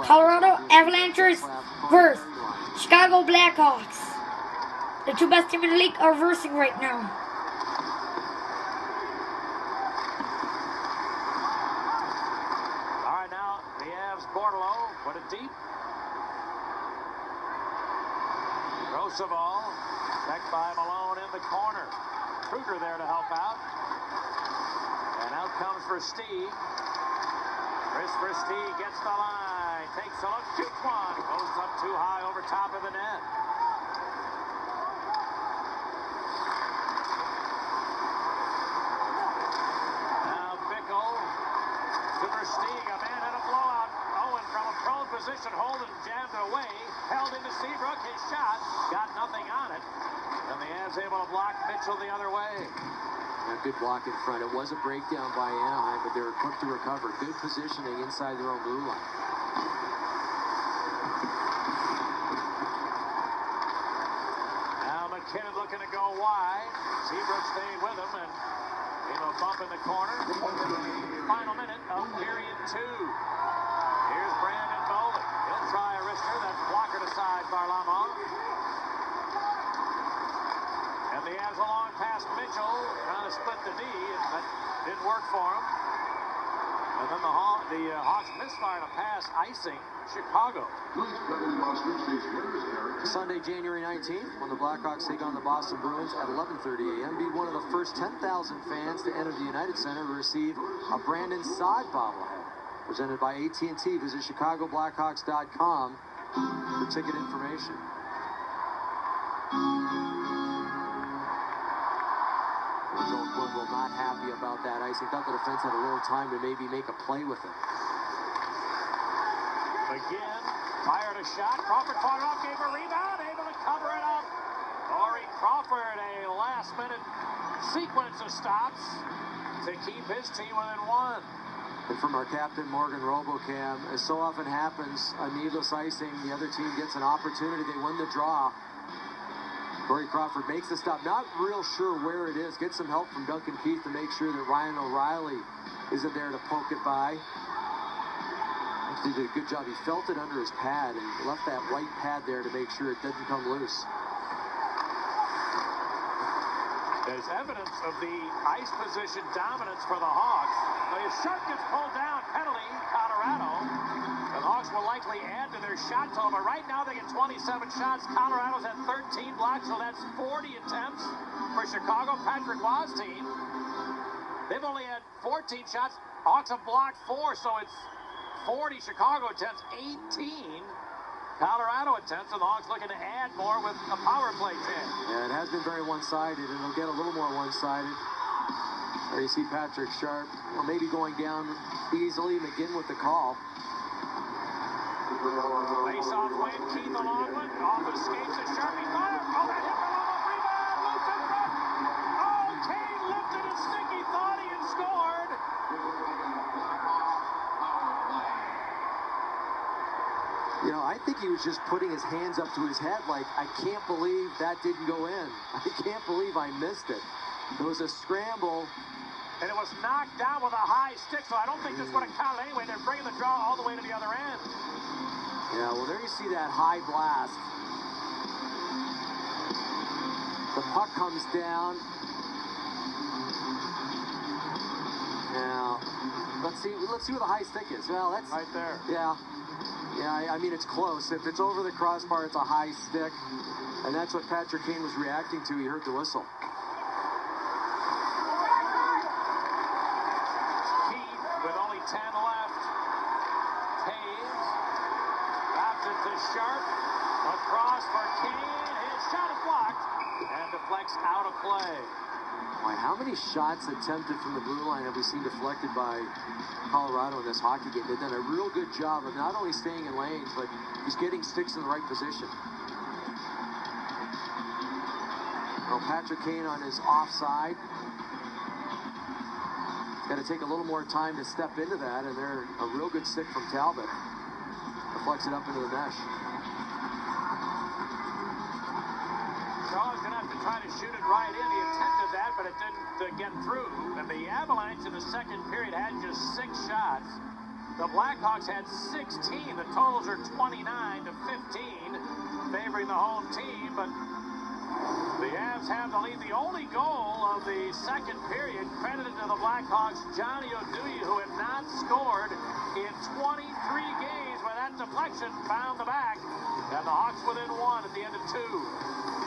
Colorado Avalanches versus Chicago Blackhawks. The two best teams in the league are versing right now. All right, now the Avs Bordelot put it deep. Roosevelt, checked by Malone in the corner. Kruger there to help out. And out comes Versteeg. Chris Versteeg gets the line, takes a look, shoots one, goes up too high over top of the net. Now Bickle to Versteeg, a man had a blowout. Owen from a prone position, Holden jammed it away, held into Seabrook, his shot, got nothing on it. And the Avs able to block Mitchell the other way. A good block in front. It was a breakdown by Anaheim, but they were quick to recover. Good positioning inside their own blue line. Now McKinnon looking to go wide. Seabrook stayed with him and gave a bump in the corner. Final minute of period 2. Here's Brandon Bolden. He'll try a wrister. That's blockered aside Varlamov. And the Avs along past Mitchell, trying to split the D, but didn't work for him. And then the Hawks misfired a pass, icing Chicago. Sunday, January 19th, when the Blackhawks take on the Boston Bruins at 11:30 a.m. Be one of the first 10,000 fans to enter the United Center to receive a Brandon Saad bobblehead. Presented by AT&T. Visit ChicagoBlackhawks.com for ticket information. Will not happy about that icing. Thought the defense had a little time to maybe make a play with it. Again, fired a shot. Crawford fought it off, gave a rebound, able to cover it up. Corey Crawford, a last-minute sequence of stops to keep his team within one. And from our captain, Morgan Robocam, as so often happens, a needless icing, the other team gets an opportunity. They win the draw. Corey Crawford makes the stop. Not real sure where it is. Gets some help from Duncan Keith to make sure that Ryan O'Reilly isn't there to poke it by. He did a good job. He felt it under his pad and left that white pad there to make sure it didn't come loose. There's evidence of the ice position dominance for the Hawks. The Sharp gets pulled down. Penalty, Colorado. And the Hawks will likely add to their shot total. But right now they get 27 shots. Colorado's at 13 blocks, so that's 40 attempts for Chicago. Patrick Waugh's team. They've only had 14 shots. Hawks have blocked 4, so it's 40 Chicago attempts, 18 Colorado attempts, and the Hawks looking to add more with a power play 10. Yeah, it has been very one-sided, and it'll get a little more one-sided. There you see Patrick Sharp, well, maybe going down easily. McGinn with the call. Face-off win, Keith along one, off the skates of Sharp. He fired. Oh, that hit Varlamov, rebound, loose in front. Oh, Kane lifted a sticky thought he had scored. You know, I think he was just putting his hands up to his head like, I can't believe that didn't go in. I can't believe I missed it. There was a scramble. And it was knocked down with a high stick, so I don't think this would have counted anyway. They're bringing the draw all the way to the other end. Yeah, well, there you see that high blast. The puck comes down. Now, let's see where the high stick is. Well, that's right there. Yeah. Yeah, I mean, it's close. If it's over the crossbar, it's a high stick. And that's what Patrick Kane was reacting to. He heard the whistle. Keith with only 10 left. Taves drops it to Sharp. Across for Kane. His shot is blocked and deflects out of play. Boy, how many shots attempted from the blue line have we seen deflected by Colorado in this hockey game? They've done a real good job of not only staying in lanes, but just getting sticks in the right position. Well, Patrick Kane on his offside. He's got to take a little more time to step into that, and they're a real good stick from Talbot. Deflects it up into the mesh. Shaw's going to have to try to shoot it right in. He attempted that, but it didn't get through. And the Avalanche in the second period had just 6 shots. The Blackhawks had 16. The totals are 29 to 15, favoring the home team, but the Avs have the lead. The only goal of the second period credited to the Blackhawks, Johnny Oduya, who had not scored in 23 games, where that deflection found the back, and the Hawks within one at the end of 2.